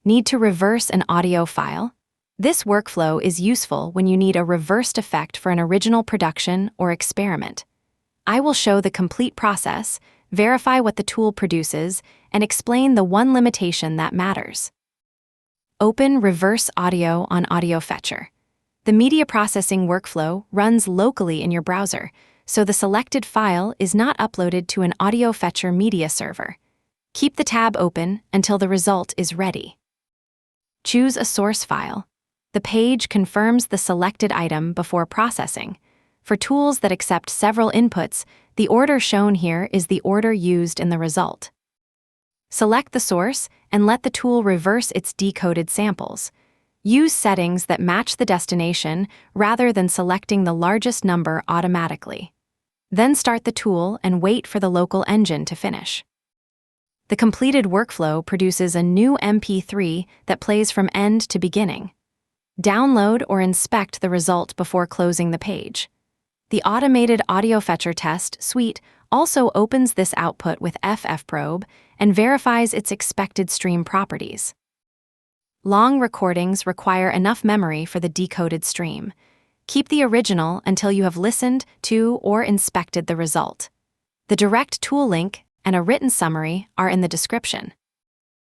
Need to reverse an audio file? This workflow is useful when you need a reversed effect for an original production or experiment. I will show the complete process, verify what the tool produces, and explain the one limitation that matters. Open Reverse Audio on AudioFetcher. The media processing workflow runs locally in your browser, so the selected file is not uploaded to an AudioFetcher media server. Keep the tab open until the result is ready. Choose a source file. The page confirms the selected item before processing. For tools that accept several inputs, the order shown here is the order used in the result. Select the source and let the tool reverse its decoded samples. Use settings that match the destination rather than selecting the largest number automatically. Then start the tool and wait for the local engine to finish. The completed workflow produces a new MP3 that plays from end to beginning. Download or inspect the result before closing the page. The automated AudioFetcher test suite also opens this output with FFprobe and verifies its expected stream properties. Long recordings require enough memory for the decoded stream. Keep the original until you have listened to or inspected the result. The direct tool link and a written summary are in the description.